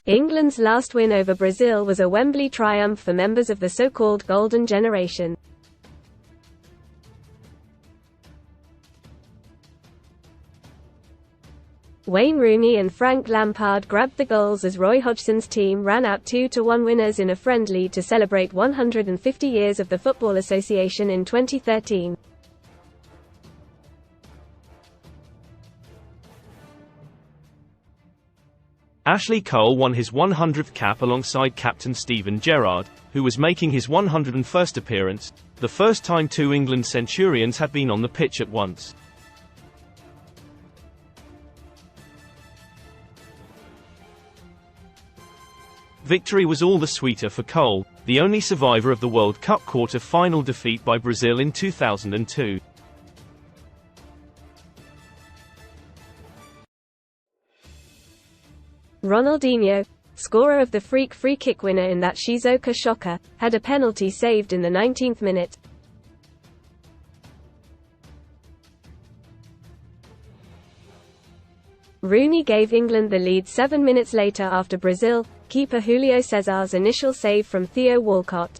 England's last win over Brazil was a Wembley triumph for members of the so-called Golden Generation. Wayne Rooney and Frank Lampard grabbed the goals as Roy Hodgson's team ran out 2-1 winners in a friendly to celebrate 150 years of the Football Association in 2013. Ashley Cole won his 100th cap alongside captain Steven Gerrard, who was making his 101st appearance, the first time two England Centurions had been on the pitch at once. Victory was all the sweeter for Cole, the only survivor of the World Cup quarter-final defeat by Brazil in 2002. Ronaldinho, scorer of the freak free-kick winner in that Shizuoka shocker, had a penalty saved in the 19th minute. Rooney gave England the lead 7 minutes later after Brazil keeper Julio Cesar's initial save from Theo Walcott.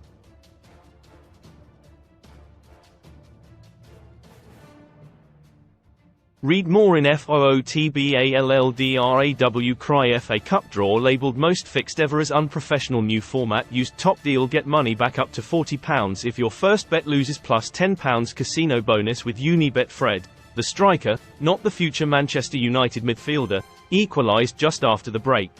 Read more in FOOTBALLDRAW Cry FA Cup draw labelled most fixed ever as unprofessional new format used top deal get money back up to £40 if your first bet loses plus £10 casino bonus with Unibet. Fred, the striker, not the future Manchester United midfielder, equalised just after the break.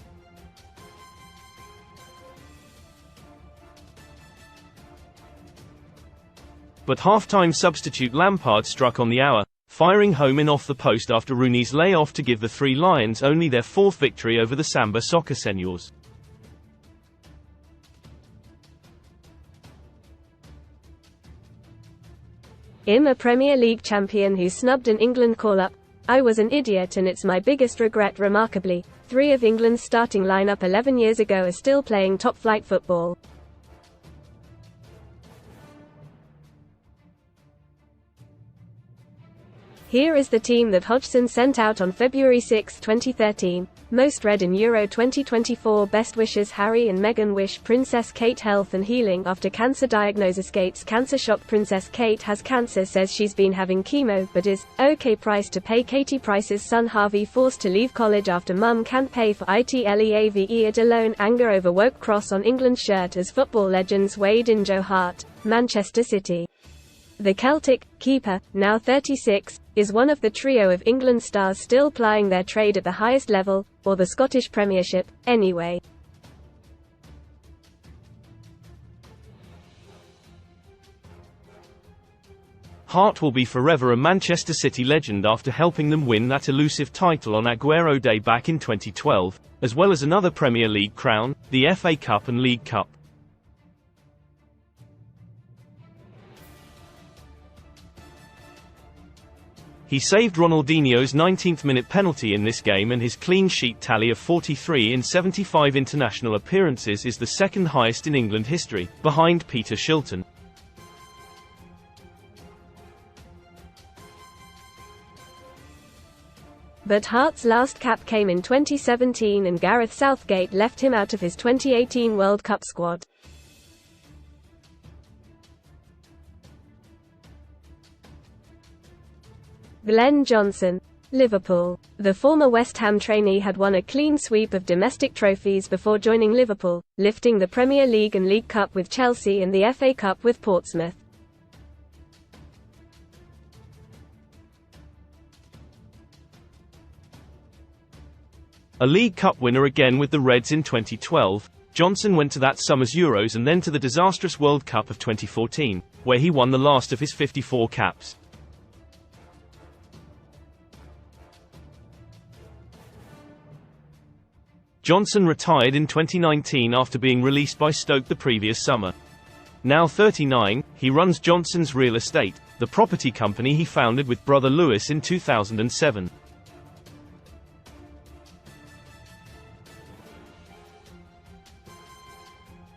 But half-time substitute Lampard struck on the hour, firing home in off the post after Rooney's lay-off to give the Three Lions only their fourth victory over the Samba Soccer Seniors. I'm a Premier League champion who snubbed an England call-up. I was an idiot and it's my biggest regret. Remarkably, 3 of England's starting lineup 11 years ago are still playing top-flight football. Here is the team that Hodgson sent out on February 6, 2013. Most read in Euro 2024. Best wishes Harry and Meghan wish Princess Kate health and healing after cancer diagnosis. Kate's cancer shock. Princess Kate has cancer, says she's been having chemo but is okay. Price to pay. Katie Price's son Harvey forced to leave college after mum can't pay for it. Leave alone. Anger over woke cross on England shirt as football legends Wade and Joe Hart, Manchester City. The Celtic keeper, now 36, is one of the trio of England stars still plying their trade at the highest level, or the Scottish Premiership, anyway. Hart will be forever a Manchester City legend after helping them win that elusive title on Aguero Day back in 2012, as well as another Premier League crown, the FA Cup and League Cup. He saved Ronaldinho's 19th-minute penalty in this game, and his clean sheet tally of 43 in 75 international appearances is the second highest in England history, behind Peter Shilton. But Hart's last cap came in 2017 and Gareth Southgate left him out of his 2018 World Cup squad. Glenn Johnson, Liverpool. The former West Ham trainee had won a clean sweep of domestic trophies before joining Liverpool, lifting the Premier League and League Cup with Chelsea and the FA Cup with Portsmouth. A League Cup winner again with the Reds in 2012, Johnson went to that summer's Euros and then to the disastrous World Cup of 2014, where he won the last of his 54 caps. Johnson retired in 2019 after being released by Stoke the previous summer. Now 39, he runs Johnson's Real Estate, the property company he founded with brother Lewis in 2007.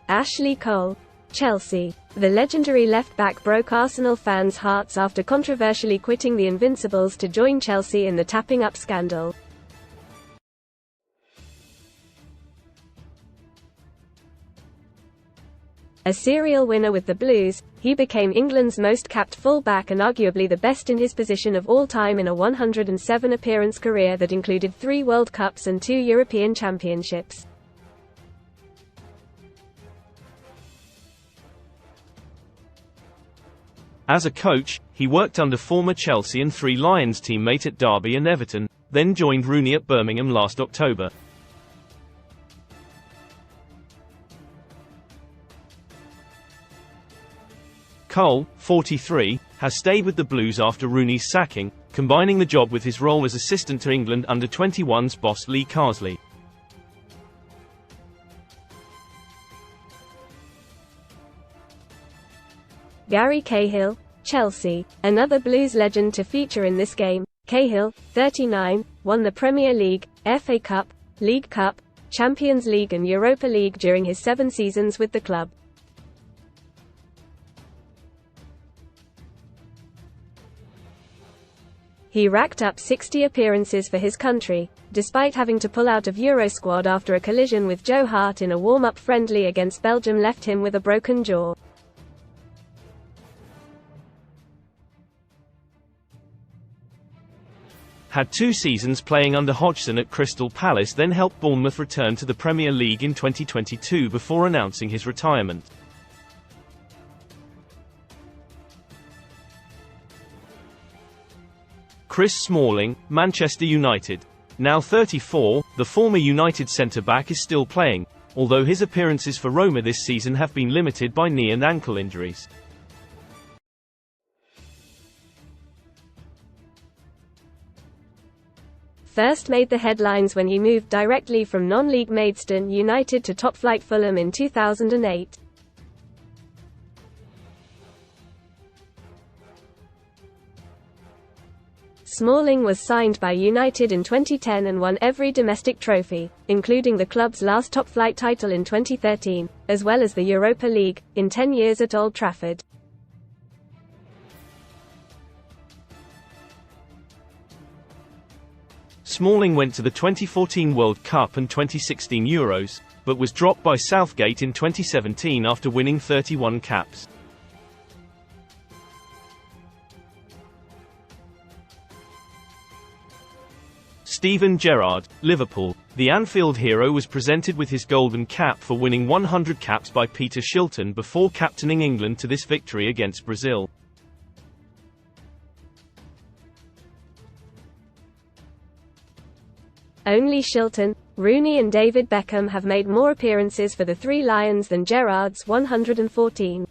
Ashley Cole, Chelsea. The legendary left-back broke Arsenal fans' hearts after controversially quitting the Invincibles to join Chelsea in the tapping-up scandal. A serial winner with the Blues, he became England's most capped full-back and arguably the best in his position of all time in a 107-appearance career that included 3 World Cups and 2 European Championships. As a coach, he worked under former Chelsea and 3 Lions teammate at Derby and Everton, then joined Rooney at Birmingham last October. Cole, 43, has stayed with the Blues after Rooney's sacking, combining the job with his role as assistant to England under-21s boss Lee Carsley. Gary Cahill, Chelsea, another Blues legend to feature in this game. Cahill, 39, won the Premier League, FA Cup, League Cup, Champions League and Europa League during his 7 seasons with the club. He racked up 60 appearances for his country, despite having to pull out of Eurosquad after a collision with Joe Hart in a warm-up friendly against Belgium left him with a broken jaw. Had 2 seasons playing under Hodgson at Crystal Palace, then helped Bournemouth return to the Premier League in 2022 before announcing his retirement. Chris Smalling, Manchester United. Now 34, the former United centre-back is still playing, although his appearances for Roma this season have been limited by knee and ankle injuries. First made the headlines when he moved directly from non-league Maidstone United to top-flight Fulham in 2008. Smalling was signed by United in 2010 and won every domestic trophy, including the club's last top-flight title in 2013, as well as the Europa League, in 10 years at Old Trafford. Smalling went to the 2014 World Cup and 2016 Euros, but was dropped by Southgate in 2017 after winning 31 caps. Steven Gerrard, Liverpool. The Anfield hero was presented with his golden cap for winning 100 caps by Peter Shilton before captaining England to this victory against Brazil. Only Shilton, Rooney and David Beckham have made more appearances for the 3 Lions than Gerrard's 114.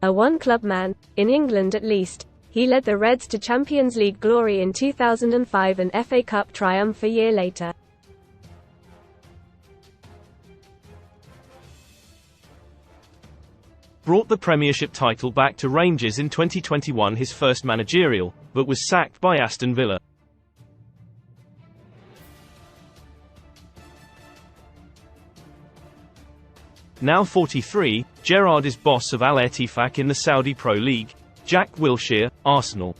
A one-club man, in England at least, he led the Reds to Champions League glory in 2005 and FA Cup triumph a year later. Brought the Premiership title back to Rangers in 2021, his first managerial, but was sacked by Aston Villa. Now 43, Gerrard is boss of Al-Ettifaq in the Saudi Pro League. Jack Wilshere, Arsenal.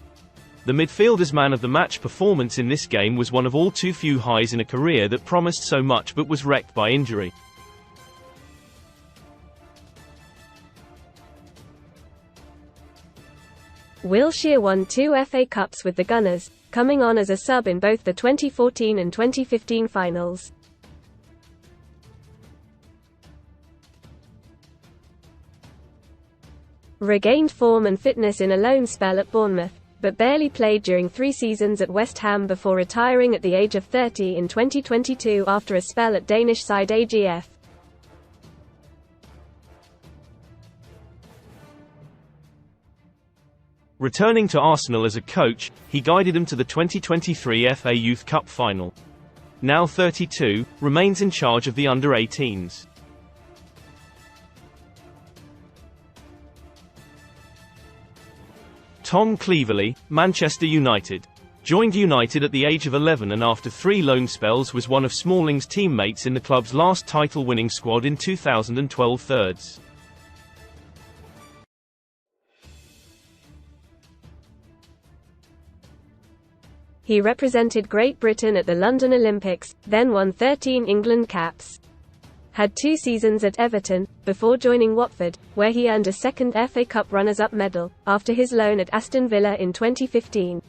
The midfielder's man-of-the-match performance in this game was one of all too few highs in a career that promised so much but was wrecked by injury. Wilshere won 2 FA Cups with the Gunners, coming on as a sub in both the 2014 and 2015 finals. Regained form and fitness in a loan spell at Bournemouth, but barely played during 3 seasons at West Ham before retiring at the age of 30 in 2022 after a spell at Danish side AGF. Returning to Arsenal as a coach, he guided them to the 2023 FA Youth Cup final. Now 32, remains in charge of the under-18s. Tom Cleverley, Manchester United. Joined United at the age of 11 and after 3 loan spells was one of Smalling's teammates in the club's last title-winning squad in 2012 thirds. He represented Great Britain at the London Olympics, then won 13 England caps. Had 2 seasons at Everton, before joining Watford, where he earned a second FA Cup runners-up medal, after his loan at Aston Villa in 2015.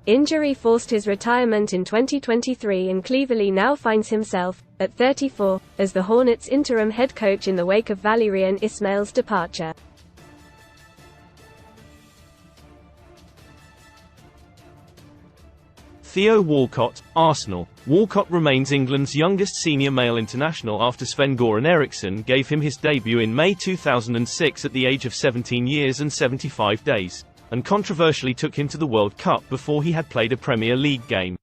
Injury forced his retirement in 2023 and Cleverley now finds himself, at 34, as the Hornets' interim head coach in the wake of Valérien Ismaël's departure. Theo Walcott, Arsenal. Walcott remains England's youngest senior male international after Sven-Göran Eriksson gave him his debut in May 2006 at the age of 17 years and 75 days, and controversially took him to the World Cup before he had played a Premier League game.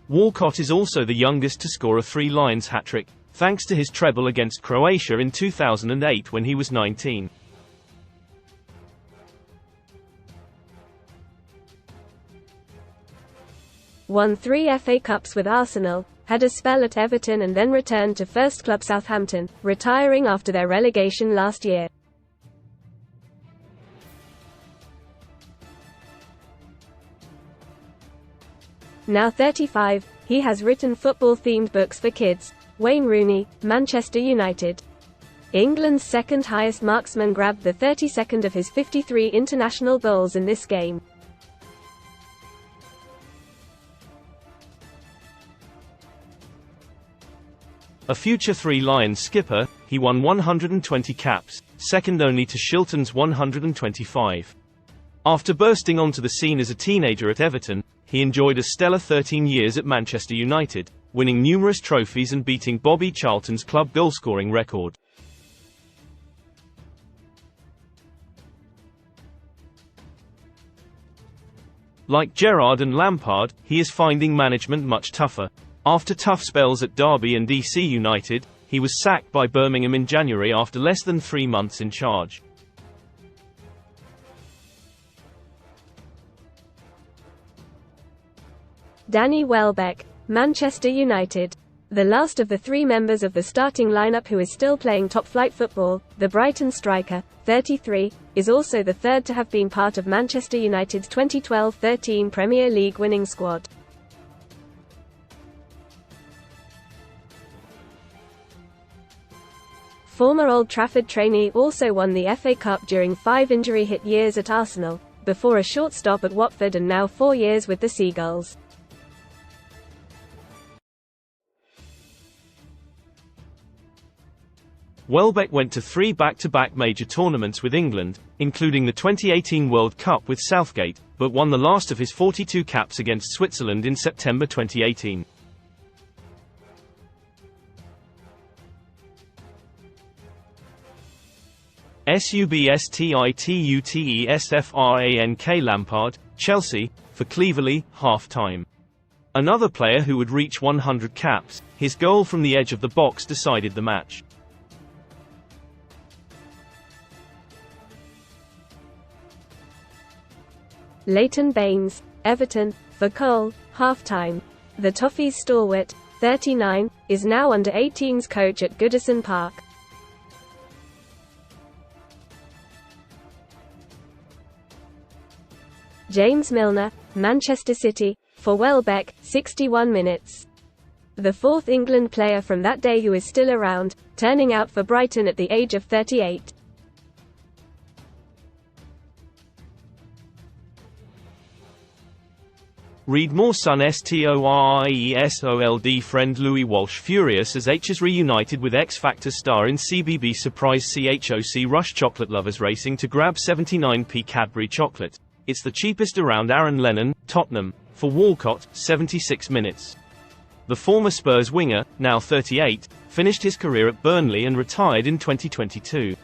Walcott is also the youngest to score a Three Lions hat-trick, thanks to his treble against Croatia in 2008 when he was 19. Won 3 FA Cups with Arsenal, had a spell at Everton and then returned to first club Southampton, retiring after their relegation last year. Now 35, he has written football-themed books for kids. Wayne Rooney, Manchester United. England's second highest marksman grabbed the 32nd of his 53 international goals in this game. A future Three Lions skipper, he won 120 caps, second only to Shilton's 125. After bursting onto the scene as a teenager at Everton, he enjoyed a stellar 13 years at Manchester United, winning numerous trophies and beating Bobby Charlton's club goalscoring record. Like Gerrard and Lampard, he is finding management much tougher. After tough spells at Derby and DC United, he was sacked by Birmingham in January after less than 3 months in charge. Danny Welbeck, Manchester United. The last of the 3 members of the starting lineup who is still playing top-flight football, the Brighton striker, 33, is also the third to have been part of Manchester United's 2012-13 Premier League winning squad. Former Old Trafford trainee also won the FA Cup during 5 injury-hit years at Arsenal, before a short stop at Watford and now 4 years with the Seagulls. Welbeck went to 3 back-to-back major tournaments with England, including the 2018 World Cup with Southgate, but won the last of his 42 caps against Switzerland in September 2018. Substitutefrank Lampard, Chelsea, for Cleverley, half-time. Another player who would reach 100 caps, his goal from the edge of the box decided the match. Leighton Baines, Everton, for Cole, half-time. The Toffees stalwart, 39, is now under-18s coach at Goodison Park. James Milner, Manchester City, for Welbeck, 61 minutes. The 4th England player from that day who is still around, turning out for Brighton at the age of 38. Read more. Son STORIESOLD friend Louis Walsh furious as H is reunited with X Factor star in CBB surprise CHOC Rush chocolate lovers racing to grab 79p Cadbury chocolate. It's the cheapest around. Aaron Lennon, Tottenham, for Walcott, 76 minutes. The former Spurs winger, now 38, finished his career at Burnley and retired in 2022.